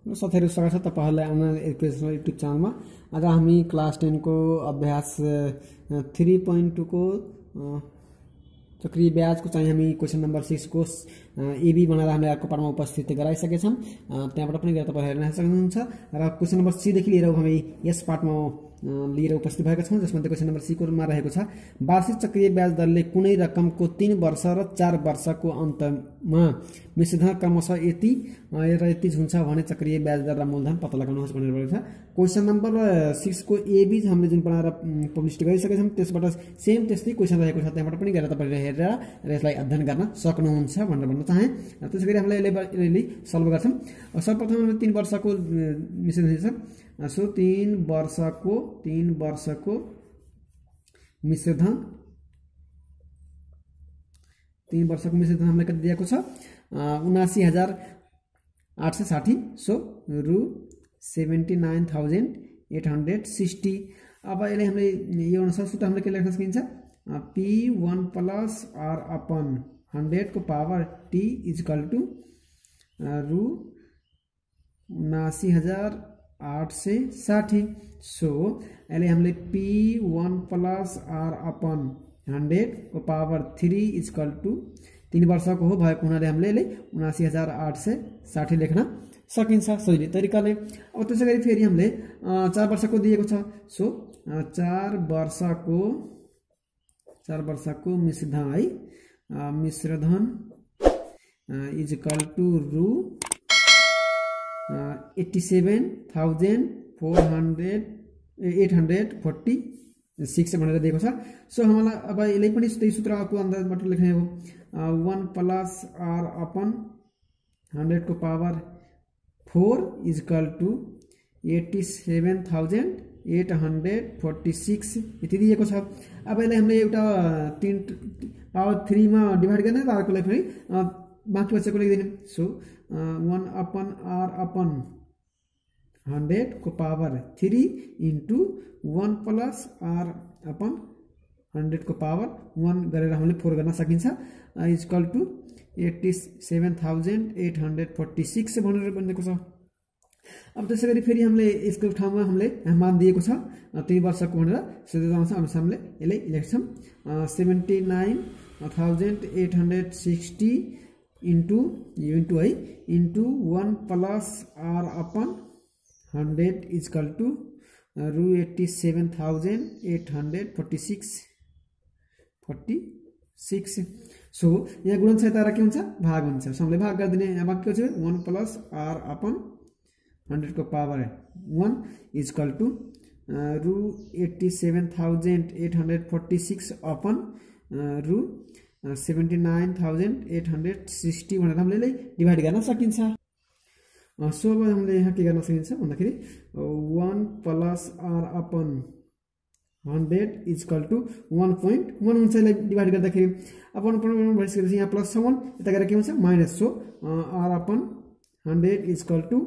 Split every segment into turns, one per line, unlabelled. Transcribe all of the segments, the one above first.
साथीहरु स्वागत छ तपाईहरुलाई आउन एजुकेशनल युट्युब च्यानलमा। आज हामी क्लास 10 को अभ्यास 3.2 को चक्रीय ब्याजको चाहिँ हामी क्वेशन नम्बर 6 को एबी बनाएर हामीले अर्को पाठमा उपस्थित गराइसकेका छौं। त्यहाँबाट पनि गएर तपाईहरु हेर्न सक्नुहुन्छ र क्वेशन नम्बर सी देखि लिएर हामी यस पाठमा लिएर उपस्थित भएका छौं, जसमा क्वेशन नम्बर सी को मा रहेको छ वार्षिक चक्रीय ब्याज दरले कुनै रकमको 3 वर्ष र 4 वर्षको अन्तमा मिश्रधन क्रमशः यति र यति हुन्छ भने चक्रीय ब्याज दर र मूलधन पत्ता लगाउनुहोस् भनेर भनेको छ। क्वेशन नम्बर 6 को एबी हामीले जुन बनाएर पब्लिश गरिसकेका छौं त्यसबाट सेम त्यस्तै क्वेशन रहेको छ, त्यहाँबाट पनि गएर तपाईहरुले हेरेर यसलाई अध्ययन गर्न सक्नुहुन्छ भनेर भन्न चाहे। त्यसैगरी हामीले यसले सल्भ गर्छौं। सर्वप्रथम हामीले 3 वर्षको मिश्रधन छ, सो 3 वर्षको मिश्रधन 3 वर्षको मिश्रधन हामीलाई कति दिएको छ 79860, सो रु 79860। अब यसले हामीले यो अनुसार सूत्र हामीले के लेख्न सकिन्छ P1 plus R upon 100 को पावर T इक्वल टू रु 79860। सो यसले हामीले P1 plus R upon 100 को पावर 3 इक्वल टू 3 वर्षको हो भएको हुनाले हामीले यसले 79860 लेख्न सकिन्छ सजिलो तरिकाले। अब त्यसैगरी फेरि हामीले 4 वर्षको दिएको छ, सो 4 वर्षको मिश्रधन है मिश्रधन इक्वल टू रु 87,846 भनेर दिएको छ। सो हामीलाई अब यसले पनि त्यही सूत्रको अन्दाजबाट लेख्ने हो 1 प्लस आर अपन 100 को पावर 4 इक्वल टू 87,846 यति दिएको छ। अब यसलाई हामीले एउटा 3 पावर 3 मा डिवाइड गर्ने र अर्कोलाई फेरि बाँकी बचेको लेखिदिने। सो 1 अपन आर अपन 100 को power 3 into 1 plus r upon 100 को पावर 1 गरेर हामीले 4 गर्न सकिन्छ इक्वल टू 87,846 भनेर बनेको छ। अब त्यसैगरी फेरि हामीले यसको ठाउँमा हामीले मान दिएको छ 3 वर्षको भनेर सिधै अनुसार हामीले यसले लेख्छौं 79,860 इन्टु है into 1 plus r upon 100 equal to रु 87,846। सो यहाँ गुणनसहित के हुन्छ भाग हुन्छ, सो हामीले भाग गरिदिने। यहाँ बाँकी के छ 1 प्लस आर अपन 100 को पावर 1 इक्वल टू रु 87,846 अपन रु 79,860 भनेर हामीले डिवाइड गर्न सकिन्छ। सो अब हामीले यहाँ के गर्न सकिन्छ भन्दाखेरि 1 plus r upon 100 equal to 1.1 हुन्छ। यसलाई डिवाइड गर्दाखेरि अब 1.1 भइसकेपछि यहाँ प्लस छ 1 यता गएर के हुन्छ minus. So r upon 100 equal to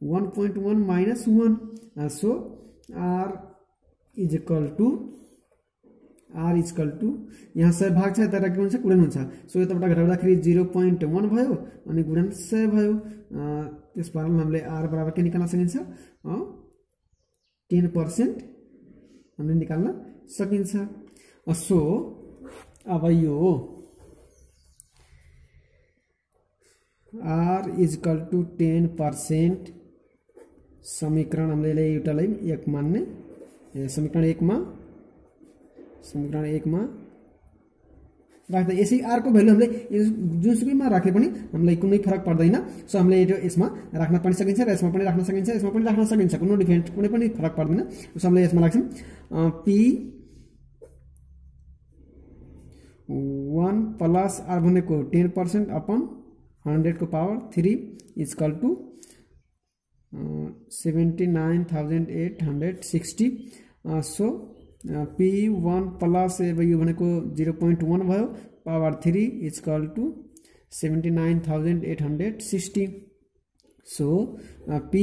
1.1 minus 1, so r equal to यहाँ 100 भाग छ यता के हुन्छ गुणन हुन्छ। सो यताबाट घटाउँदाखेरि 0.1 भयो अनि गुणन 100 भयो। त्यसबाट हामीले r बराबर के निकाल्न सकिन्छ 10% हामीले निकाल्न सकिन्छ। सो अब यो r इक्वल टू 10% समीकरण हामीले एउटालाई 1 मान्ने, समीकरण 1 मा राख्दा यसै r को भ्यालु हामीले जुनसुकैमा राखे पनि हामीलाई कुनै फरक पर्दैन। सो हामीले यो यसमा राख्न पनि सकिन्छ र यसमा पनि राख्न सकिन्छ, यसमा पनि राख्न सकिन्छ, कुनै डिफरेन्ट कुनै पनि फरक पर्दैन। सो हामीले यसमा राख्छौं p 1 प्लस r भनेको 10% अपन 100 को power 3 equal to 79,860। So P1 plus यो भनेको 0.1 भयो power 3 equal to 79,860। So P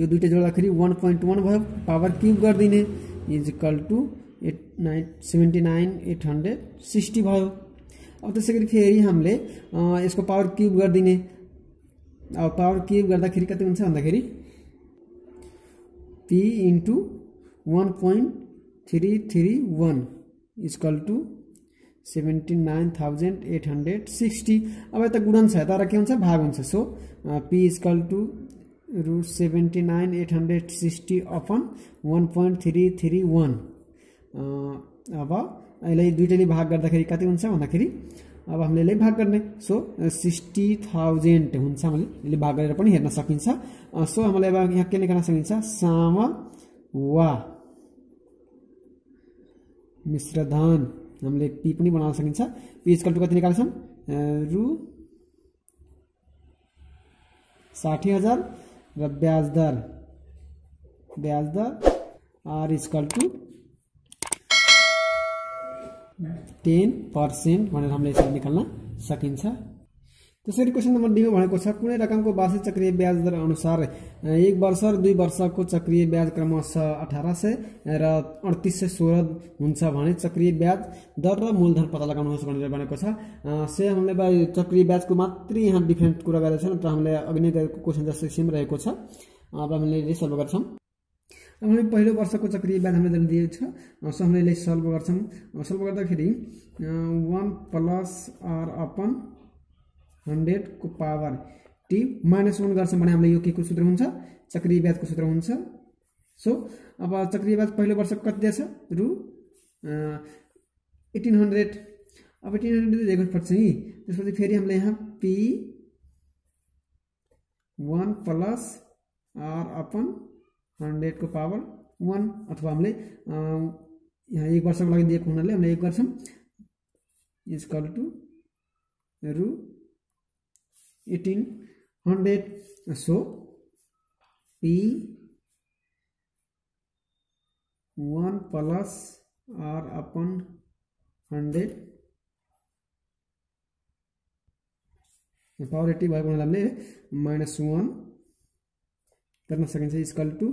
यो दुईटा जोड्दाखेरि 1.1 भयो पावर क्यूब गरिदिने इक्वल टू 79,860 भयो। अब त्यसैगरी फेरि हामीले यसको पावर क्यूब गरिदिने। अब पावर क्यूब गर्दाखेरि कति हुन्छ भन्दाखेरि P इंटू 1.331 इक्वल टू 79,860। अब यता गुणन छ, तर के हुन्छ भाग हुन्छ। So P equal to √79,860 upon 1.331। अब यसलाई दुईटैले भाग गर्दाखेरि कति हुन्छ भन्दाखेरि अब हामीले यसलाई भाग गर्ने। सो 60,000 हुन्छ। हामीले यसले भाग गरेर पनि हेर्न सकिन्छ। सो हामीले अब यहाँ के निकाल्न सकिन्छ, साम वा मिश्रधन हामीले P पनि बनाउन सकिन्छ। P इक्वल टू कति निकाल्छौँ, रु 60,000 र ब्याज दर R इक्वल टू 10% भनेर हामीले यसरी निकाल्न सकिन्छ। त्यसरी क्वेशन नम्बर डी मा भनेको छ कुनै रकमको वार्षिक चक्रीय ब्याज दर अनुसार 1 वर्ष र 2 वर्षको चक्रीय ब्याज क्रमशः 1800 र 3816 हुन्छ भने चक्रीय ब्याज दर र मूलधन पत्ता लगाउनुहोस् भनेर भनेको छ। से हामीले चक्रीय ब्याजको मात्रै यहाँ डिफरेन्ट कुरा गरेको छ, नत्र हामीले अघि नै गरेको क्वेशन जस्तै सेम रहेको छ। अब हामीले सल्भ गर्छौँ। हामीले पहिलो वर्षको चक्रीय ब्याज हामीले दिएको छ। सो हामीले सल्भ गर्छौँ। सल्भ गर्दाखेरि 1 प्लस R अपन 100 को पावर t -1 गर्छौँ भने हामीले यो के को सूत्र हुन्छ, चक्रीय ब्याजको सूत्र हुन्छ। सो अब चक्रीय ब्याज पहिलो वर्षको कति दिएछ, रु 1800। अब 1800 दिएको पर्छ नि। त्यसपछि फेरि हामीले यहाँ P 1 प्लस R अपन 100 को पावर 1 अथवा हामीले यहाँ 1 वर्षको लागि दिएको हुनाले हामीले 1 गर्छौँ इक्वल टू रु 1800। So P 1 plus R upon 100 power 80 भएको हुनाले हामीले -1 गर्न सकिन्छ इक्वल टू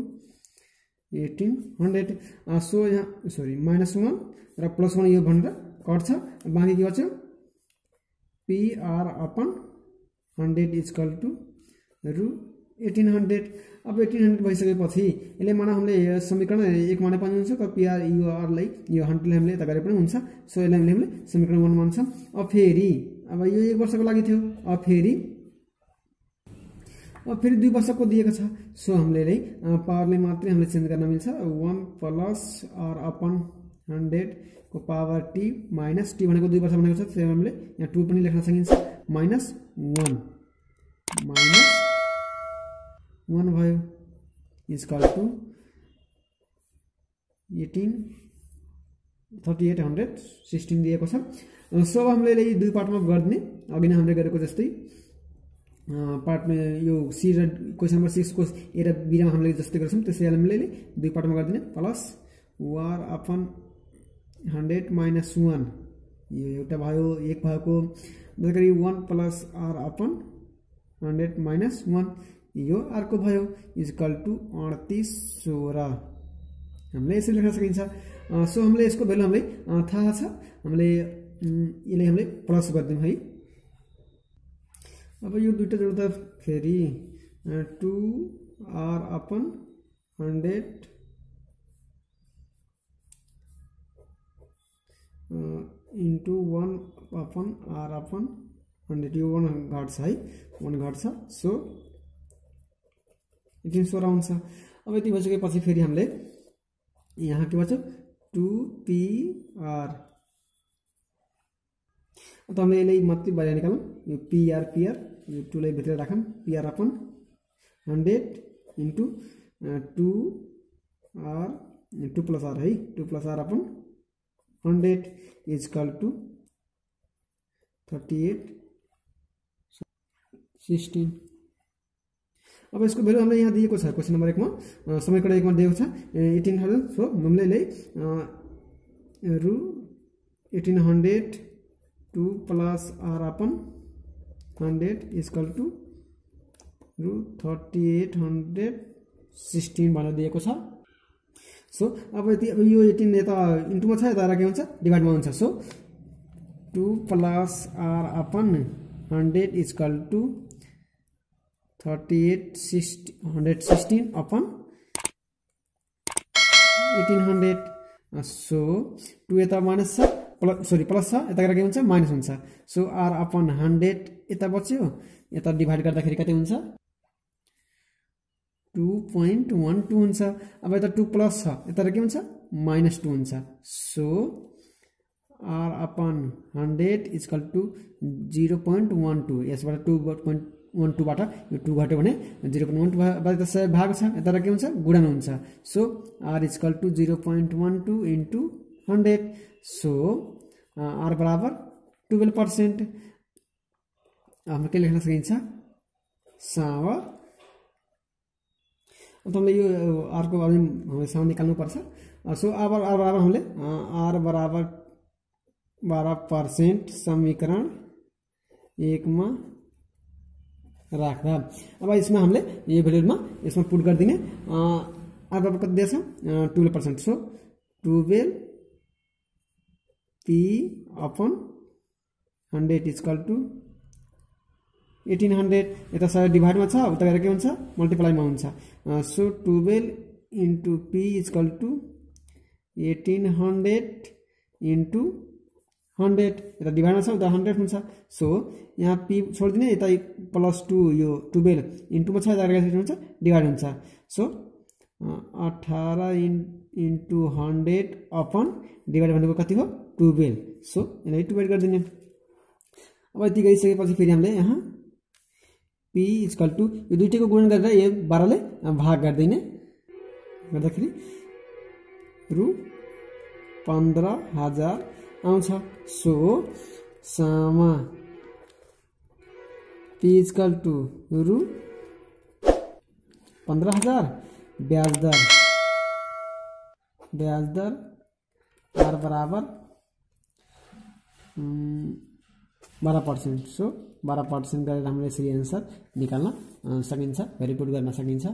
1800। सो यहाँ सरी -1 र +1 यो भनेर कट्छ, बाँकी के गर्छ PR अपन 100 इक्वल टू रु 1800। अब 1800 भइसकेपछि यसले माना हामीले समीकरण 1 माने पनि हुन्छ, तर PR यो लाई यो 100 लाई हामीले यता गरे पनि हुन्छ। सो यसलाई हामीले समीकरण 1 मान्छौँ। अब फेरि अब यो 1 वर्षको लागि थियो। अब फेरि 2 वर्षको दिएको छ। सो हामीले पावरले मात्रै हामीले चेन्ज गर्न मिल्छ। 1 प्लस R अपन 100 को पावर t माइनस t भनेको 2 वर्ष भनेको छ, त्यसैले हामीले यहाँ 2 पनि लेख्न सकिन्छ। -1 भयो इक्वल टू 3816 दिएको छ। सो अब हामीले यी दुई पार्टमा गर्ने, अघि नै हामीले गरेको जस्तै पार्टमा यो सी र क्वेशन नम्बर 6 को ए र बी मा हामीले जस्तै गर्छौं त्यसैले हामीले दुई पार्टमा गर्दिने प्लस r अपन 100 माइनस 1 यो एउटा भयो, एक भएको त्यसैगरी 1 प्लस r अपन 100 माइनस 1 यो r को भयो इक्वल टु 3816 हामीले यसरी लेख्न सकिन्छ। सो हामीले यसको भ्यालु हामीले थाहा छ, हामीले यसले हामीले प्लस गर्दियौ है। अब यो दुईटा जोड्दा फेरि 2r upon 100 into 1 upon r upon 100 यो 1 घट्छ है, 1 घट्छ। सो 1816 आउँछ। अब यति भइसकेपछि फेरि हामीले यहाँ के भन्छ 2pr त हामीले यसलाई मात्रै बाहिर निकालौं। यो pr यो 2 लाई भित्र राखौं। pr upon 100 into 2r 2 plus r है, 2 plus r upon 100 equal to 3816। अब यसको भ्यालु हामीले यहाँ दिएको छ क्वेशन नम्बर 1 मा, समीकरण 1 मा दिएको छ 1800। सो हामीले रु 1800 2 plus r upon 100 equal to रु 3816 भनेर दिएको छ। सो अब यो 18 यता इन्टुमा छ, यता के हुन्छ डिभाइडमा हुन्छ। So 2 plus r upon 100 equal to 3816 upon 1800 so 2 यता माइनस छ प्लस छ यता गरेर के हुन्छ माइनस हुन्छ सो r अपन 100 यता बच्यो यता डिभाइड गर्दाखेरि कति हुन्छ 2.12 हुन्छ अब यता 2 प्लस छ यता के हुन्छ माइनस 2 हुन्छ so r upon 100 equal to 0.12 यसबाट 2.12 बाट यो 2 घट्यो भने 0.12 बाट भाग छ यता के हुन्छ गुणन हुन्छ so r equal to 0.12 into 100 so r बराबर 12% हाम्रो के लेख्न सकिन्छ साव अब हामीले यो r को भ्यालु हामीले साव निकाल्नु पर्छ सो r बराबर हामीले r बराबर 12% समीकरण 1 मा राख्दा अब यसमा हामीले यो भ्यालुमा यसमा पुट गर्दिने r बराबर कति दिएछ 12% so 12 p upon 100 equal to 1800 यता सबै डिभाइडमा छ उता गरेर के हुन्छ मल्टिप्लाइमा हुन्छ so 12 into p equal to 1800 into 100 यता डिभाइडमा छ उता 100 हुन्छ सो यहाँ p छोड्दिने यता +2 यो 12 इन्टुमा छ यता गरेर के हुन्छ डिभाइड हुन्छ सो 18 इन्टु 100 अपन डिभाइड भनेको कति हो 12 सो यसलाई डिभाइड गर्दिने अब यति गइसकेपछि फेरि हामीले यहाँ p इक्वल टु यो दुईटैको गुणन गरेर यो 12 ले भाग गर्दिने गर्दाखेरि रु 15000 आउँछ so Sama p equal to रु 15000 ब्याज दर r बराबर 12% सो 12% गरेर हामीले यसरी आन्सर निकाल्न सकिन्छ भेरिफाई गर्न सकिन्छ